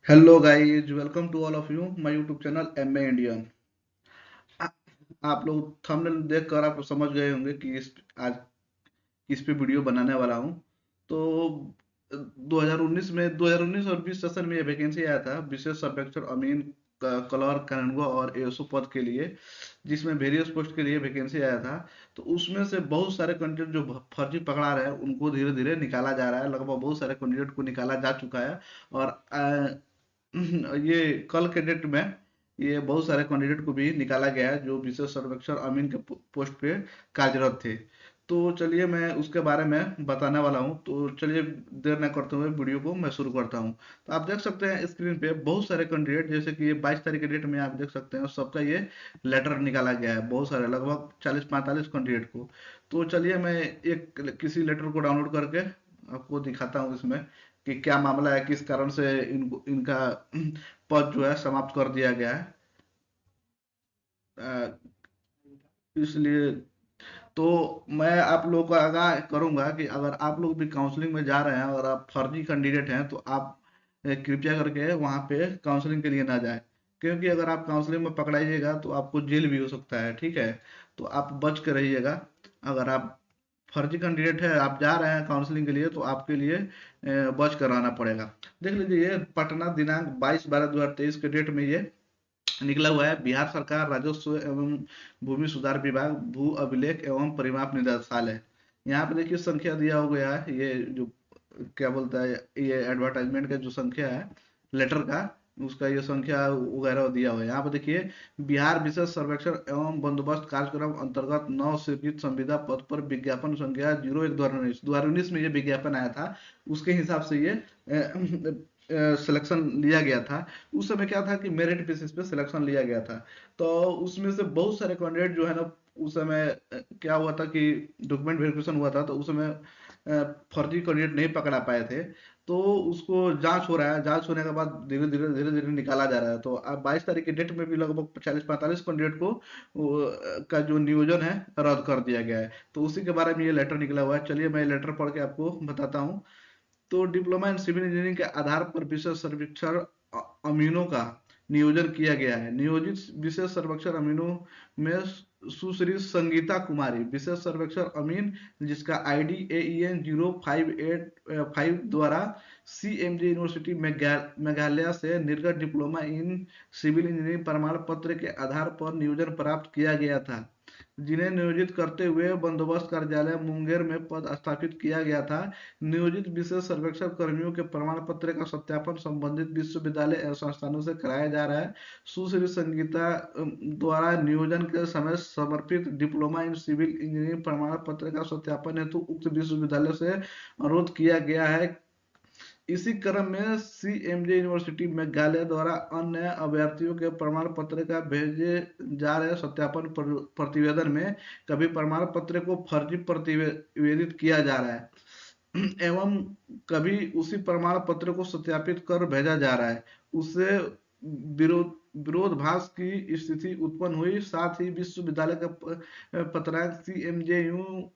Hello guys, welcome to all of you my YouTube channel M A Indian. आप लोग thumbnail देखकर आप समझ गए होंगे कि आज किस पे वीडियो बनाने वाला हूँ। तो 2019 और 20 सेशन में ये वैकेंसी आया था विशेष सर्वेक्षण अमीन क्लर्क कानूनगो और एएसओ पद के लिए, जिसमें वेरियस पोस्ट के लिए वैकेंसी आया था। तो उसमें से बहुत सारे कैंडिडेट जो फर्जी पकड़ा रहे हैं उनको धीरे धीरे निकाला जा रहा है। लगभग बहुत सारे कैंडिडेट को निकाला जा चुका है। और ये कल के डेट में ये बहुत सारे कैंडिडेट को भी निकाला गया है जो विशेष सर्वेक्षण अमीन के पोस्ट पे कार्यरत थे। तो चलिए मैं उसके बारे में बताने वाला हूँ। तो चलिए देर न करते हुए वीडियो को मैं शुरू करता हूँ। तो आप देख सकते हैं स्क्रीन पे बहुत सारे कैंडिडेट, जैसे कि ये 22 तारीख के डेट में आप देख सकते हैं सबका ये लेटर निकाला गया है। बहुत सारे लगभग 40-45 कैंडिडेट को। तो चलिए मैं एक किसी लेटर को डाउनलोड करके आपको दिखाता हूँ इसमें कि क्या मामला है, किस कारण से इनको इनका पद जो है समाप्त कर दिया गया है। अ, इसलिए तो मैं आप लोगों को आगाह करूंगा कि अगर आप लोग भी काउंसलिंग में जा रहे हैं और आप फर्जी कैंडिडेट हैं तो आप कृपया करके वहां पे काउंसलिंग के लिए ना जाएं। क्योंकि अगर आप काउंसलिंग में पकड़ाइएगा तो आपको जेल भी हो सकता है, ठीक है। तो आप बच के रहिएगा। अगर आप फर्जी कैंडिडेट है, आप जा रहे हैं काउंसलिंग के लिए, तो आपके लिए बच कर रहना पड़ेगा। देख लीजिए ये पटना दिनांक 22/12/2023 के डेट में ये निकला हुआ है। बिहार सरकार राजस्व एवं भूमि सुधार विभाग भू अभिलेख एवं परिमाप निदेशालय। यहाँ पे देखिए संख्या दिया हो गया है, ये जो क्या बोलता है, ये एडवर्टाइजमेंट का जो संख्या है लेटर का, उसका ये संख्या वगैरह दिया हुआ है। यहाँ पे देखिए बिहार विशेष सर्वेक्षण एवं बंदोबस्त कार्यक्रम अंतर्गत नव सृजित संविदा पद पर विज्ञापन संख्या 01/2019 में ये विज्ञापन आया था। उसके हिसाब से ये सिलेक्शन लिया गया था। उस समय क्या था कि मेरिट बेसिस पे सिलेक्शन लिया गया था। तो उसमें से बहुत सारे कैंडिडेट जो है ना, उस समय क्या हुआ था कि डॉक्यूमेंट वेरिफिकेशन हुआ था, तो उस समय फर्जी कैंडिडेट नहीं पकड़ा पाए थे। तो उसको जांच हो रहा है, जांच होने के बाद धीरे धीरे निकाला जा रहा है। तो अब 22 तारीख की डेट में भी लगभग 40-45 कैंडिडेट को का जो नियोजन है रद्द कर दिया गया है। तो उसी के बारे में ये लेटर निकला हुआ है। चलिए मैं लेटर पढ़ के आपको बताता हूँ। तो डिप्लोमा इन सिविल इंजीनियरिंग के आधार पर विशेष सर्वेक्षण अमीनों का नियोजन किया गया है। नियोजित विशेष सर्वेक्षण अमीनों में सुश्री संगीता कुमारी विशेष सर्वेक्षण अमीन, जिसका आईडी AEN 0585 द्वारा CMJ यूनिवर्सिटी मेघालय से निर्गत डिप्लोमा इन सिविल इंजीनियरिंग प्रमाण पत्र के आधार पर नियोजन प्राप्त किया गया था, जिन्हें नियोजित करते हुए बंदोबस्त कार्यालय मुंगेर में पद स्थापित किया गया था। नियोजित विशेष सर्वेक्षण कर्मियों के प्रमाण पत्र का सत्यापन संबंधित विश्वविद्यालय एवं संस्थानों से कराया जा रहा है। सुश्री संगीता द्वारा नियोजन के समय समर्पित डिप्लोमा इन सिविल इंजीनियरिंग प्रमाण पत्र का सत्यापन हेतु उक्त विश्वविद्यालय से अनुरोध किया गया है। इसी क्रम में CMJ यूनिवर्सिटी मेघालय द्वारा अन्य अभ्यर्थियों के प्रमाण पत्र का भेजे जा रहे सत्यापन प्रतिवेदन में कभी प्रमाण पत्र को फर्जी प्रतिवेदित किया जा रहा है एवं कभी उसी प्रमाण पत्र को सत्यापित कर भेजा जा रहा है, उससे विरोध विरोधाभास की स्थिति उत्पन्न हुई। साथ ही विश्वविद्यालय का पत्रांक CMJU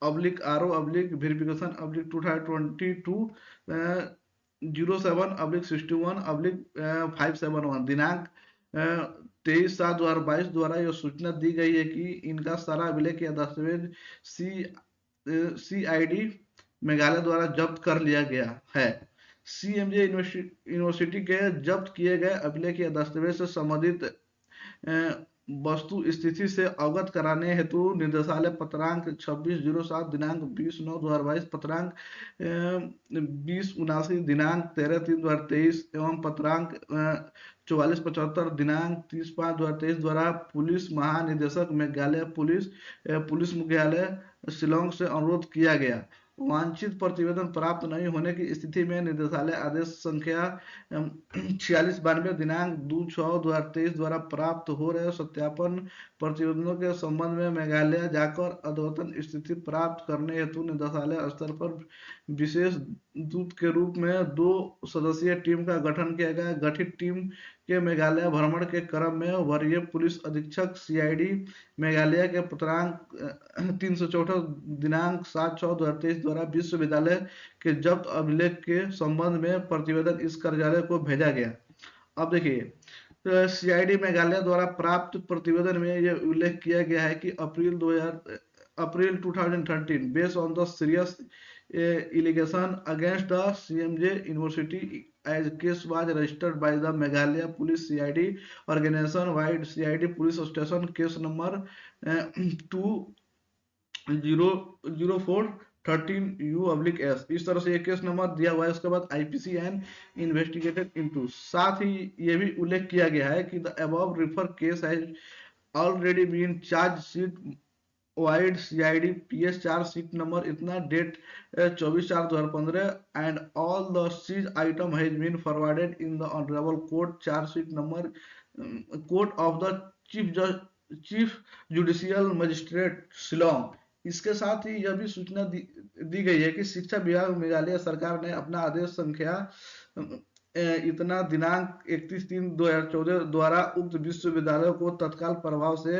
/RO/वेरिफिकेशन /2022 07/61/571 दिनांक 23/7/2022 द्वारा यह सूचना दी गई है कि इनका सारा अभिलेख या दस्तावेज CID मेघालय द्वारा जब्त कर लिया गया है। CMJ यूनिवर्सिटी के जब्त किए गए अभिलेख या दस्तावेज से संबंधित वस्तु स्थिति से अवगत कराने हेतु निदेशालय पत्रांक 2607 दिनांक 20/9/2022 पत्रांक 2079 दिनांक 13/3/2023 एवं पत्रांक 4475 दिनांक 30/5/2023 द्वारा पुलिस महानिदेशक मेघालय पुलिस मुख्यालय शिलोंग से अनुरोध किया गया। वांछित प्रतिवेदन प्राप्त नहीं होने की स्थिति में निदेशालय आदेश संख्या 4692 दिनांक 2/6/2023 द्वारा प्राप्त हो रहे सत्यापन प्रतिवेदनों के संबंध में मेघालय जाकर अद्यतन स्थिति प्राप्त करने हेतु निदेशालय स्तर पर विशेष दूत के रूप में 2 सदस्यीय टीम का गठन किया गया। गठित टीम के मेघालय भ्रमण के क्रम में वरीय पुलिस अधीक्षक सीआईडी मेघालय के पूर्णांक 364 दिनांक 7/6/2023 द्वारा विश्वविद्यालय के जब्त अभिलेख के संबंध में प्रतिवेदन इस कार्यालय को भेजा गया। अब देखिए, तो सीआईडी मेघालय द्वारा प्राप्त प्रतिवेदन में यह उल्लेख किया गया है कि अप्रैल 2013 based on the serious allegation against the CMJ University as case was registered by the Meghalaya Police CID organization wide CID police station case number 200413U/S। इस तरह से ये केस नंबर दिया हुआ है। उसके बाद आईपीसी एंड इन्वेस्टिगेटेड इनटू। साथ ही ये भी उल्लेख किया गया है कि the above refer case has already been charge sheet vide CID PS charge sheet number इतना date 24/4/2015 and all the seize item has been forwarded in the honourable court charge sheet number court of the chief judicial magistrate Shillong. इसके साथ ही यह भी सूचना दी गई है कि शिक्षा विभाग मेघालय सरकार ने अपना आदेश संख्या इतना दिनांक 31/3/2014 द्वारा उक्त विश्वविद्यालय को तत्काल प्रभाव से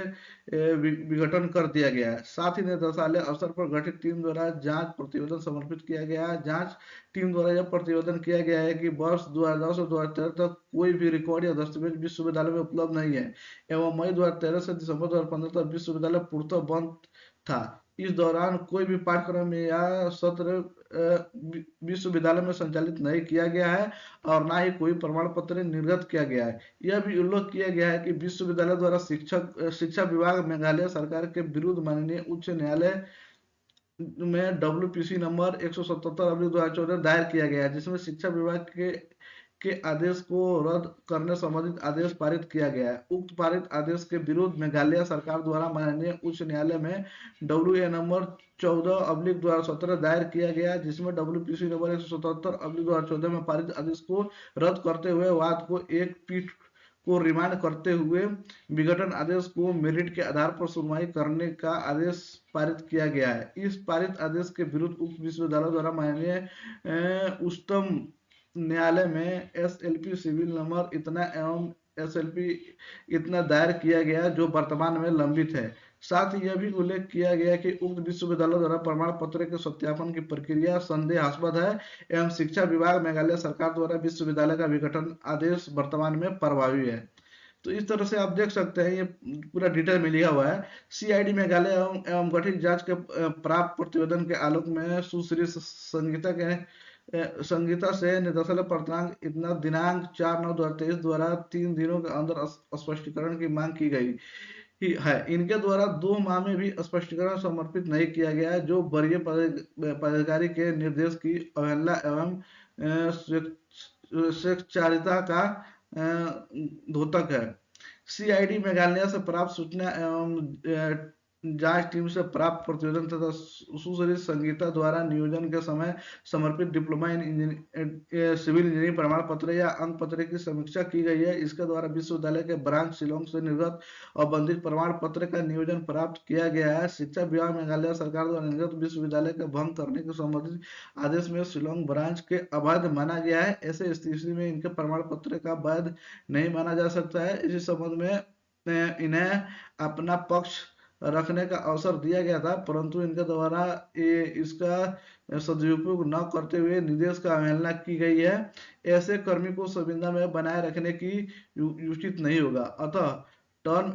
विघटन कर दिया गया है। साथ ही निदेशालय अवसर पर गठित टीम द्वारा जांच प्रतिवेदन समर्पित किया गया है। जांच टीम द्वारा यह प्रतिवेदन किया गया है कि वर्ष 2010 से 2013 तक कोई भी रिकॉर्ड या दस्तावेज विश्वविद्यालय में उपलब्ध नहीं है एवं मई 2013 से दिसंबर 2015 तक विश्वविद्यालय पूर्णतः बंद था। इस दौरान कोई भी पाठ्यक्रम या सत्र विश्वविद्यालय में संचालित नहीं किया गया है और ना ही कोई प्रमाण पत्र निर्गत किया गया है। यह भी उल्लेख किया गया है कि विश्वविद्यालय द्वारा शिक्षा विभाग मेघालय सरकार के विरुद्ध माननीय उच्च न्यायालय में WPC नंबर 177/2014 दायर किया गया है, जिसमें शिक्षा विभाग के आदेश को रद्द करने संबंधित आदेश पारित किया गया है। उक्त पारित आदेश के विरुद्ध मेघालय सरकार द्वारा माननीय उच्च न्यायालय में WA नंबर 14/2017 दायर किया गया, जिसमें WPC नंबर 177/2014 में पारित आदेश को रद्द करते हुए वाद को एक पीठ को रिमांड करते हुए विघटन आदेश को मेरिट के आधार पर सुनवाई करने का आदेश पारित किया गया है। इस पारित आदेश के विरुद्ध उक्त विश्वविद्यालय द्वारा माननीय उच्चतम न्यायालय में SLP सिविल नंबर इतना एवं SLP इतना दायर किया गया जो वर्तमान में लंबित है। साथ ही यह भी उल्लेख किया गया कि उक्त विश्वविद्यालय द्वारा प्रमाण पत्र के सत्यापन की प्रक्रिया संदेहास्पद है एवं शिक्षा विभाग मेघालय सरकार द्वारा विश्वविद्यालय का विघटन आदेश वर्तमान में प्रभावी है। तो इस तरह से आप देख सकते हैं, ये पूरा डिटेल में लिखा हुआ है। सीआईडी मेघालय एवं गठित जांच के प्राप्त प्रतिवेदन के आलोक में सुश्री संगीता से निदेशालय पूर्णांक इतना दिनांक 4/9/2023 द्वारा 3 दिनों के अंदर स्पष्टीकरण की मांग की गई है। इनके द्वारा 2 माह में भी स्पष्टीकरण समर्पित नहीं किया गया है, जो वरीय पदाधिकारी के निर्देश की अवहेलना एवं स्वेच्छाचारिता का द्योतक है। सीआईडी मेघालय से प्राप्त सूचना एवं जांच टीम से प्राप्त प्रतिवेदन तथा सुश्री संगीता द्वारा नियोजन के समय समर्पित डिप्लोमा इन सिविल इंजीनियरिंग प्रमाण पत्र या अंक पत्र की समीक्षा की गई है। इसके द्वारा विश्वविद्यालय के ब्रांच शिलोंग से निर्गत और बंधित प्रमाण पत्र का नियोजन प्राप्त किया गया है। शिक्षा विभाग मेघालय सरकार द्वारा निर्गत विश्वविद्यालय का भंग करने के संबंधित आदेश में शिलोंग ब्रांच के अवैध माना गया है। ऐसे स्थिति में इनके प्रमाण पत्र का वैध नहीं माना जा सकता है। इसी संबंध में इन्हें अपना पक्ष रखने का अवसर दिया गया था, परंतु इनके द्वारा इसका सदुपयोग न करते हुए निर्देश का अवहेलना की गई है। ऐसे कर्मी को संविदा में बनाए रखने की उचित नहीं होगा। अतः टर्म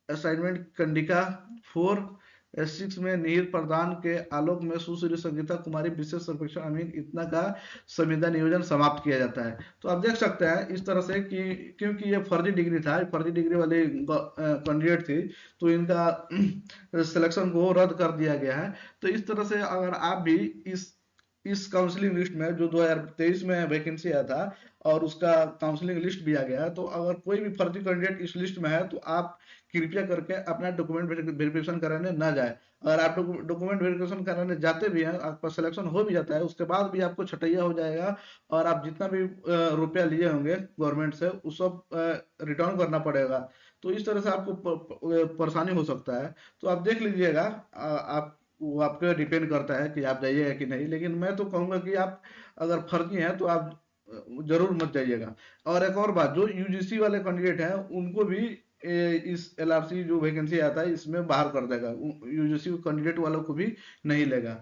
असाइनमेंट कंडिका 4/6 में निहित प्रावधान के आलोक में सुश्री संगीता कुमारी विशेष सर्वेक्षण अमीन इतना का संविदा नियोजन समाप्त किया जाता है। तो आप देख सकते हैं इस तरह से कि क्योंकि ये फर्जी डिग्री था, फर्जी डिग्री वाले कैंडिडेट थी, तो इनका सिलेक्शन को रद्द कर दिया गया है। तो इस तरह से अगर आप भी इस काउंसलिंग लिस्ट में जो 2023 में वैकेंसी आया था और उसका काउंसलिंग लिस्ट भी आ गया है, तो अगर कोई भी फर्जी कैंडिडेट इस लिस्ट में है तो आप कृपया करके अपना डॉक्यूमेंट वेरिफिकेशन कराने ना जाए। अगर आप डॉक्यूमेंट वेरिफिकेशन कराने जाते भी हैं, आपका सिलेक्शन हो भी जाता है, उसके बाद भी आपको छटैया हो जाएगा और आप जितना भी रुपया लिए होंगे गवर्नमेंट से वो सब रिटर्न करना पड़ेगा। तो इस तरह से आपको परेशानी हो सकता है। तो आप देख लीजिएगा, आप वो आप पे डिपेंड करता है कि आप जाइएगा कि नहीं। लेकिन मैं तो कहूँगा कि आप अगर फर्जी हैं तो आप जरूर मत जाइएगा। और एक और बात, जो यूजीसी वाले कैंडिडेट हैं उनको भी इस एलआरसी जो वैकेंसी आता है इसमें बाहर कर देगा, यूजीसी कैंडिडेट वालों को भी नहीं लेगा।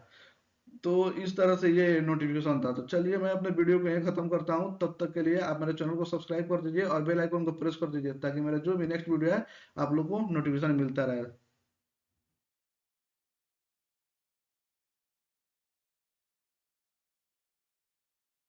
तो इस तरह से ये नोटिफिकेशन था। तो चलिए मैं अपने वीडियो को यहीं खत्म करता हूँ, तब तक के लिए आप मेरे चैनल को सब्सक्राइब कर दीजिए और बेल आइकन को प्रेस कर दीजिए, ताकि मेरा जो भी नेक्स्ट वीडियो है आप लोग को नोटिफिकेशन मिलता रहे।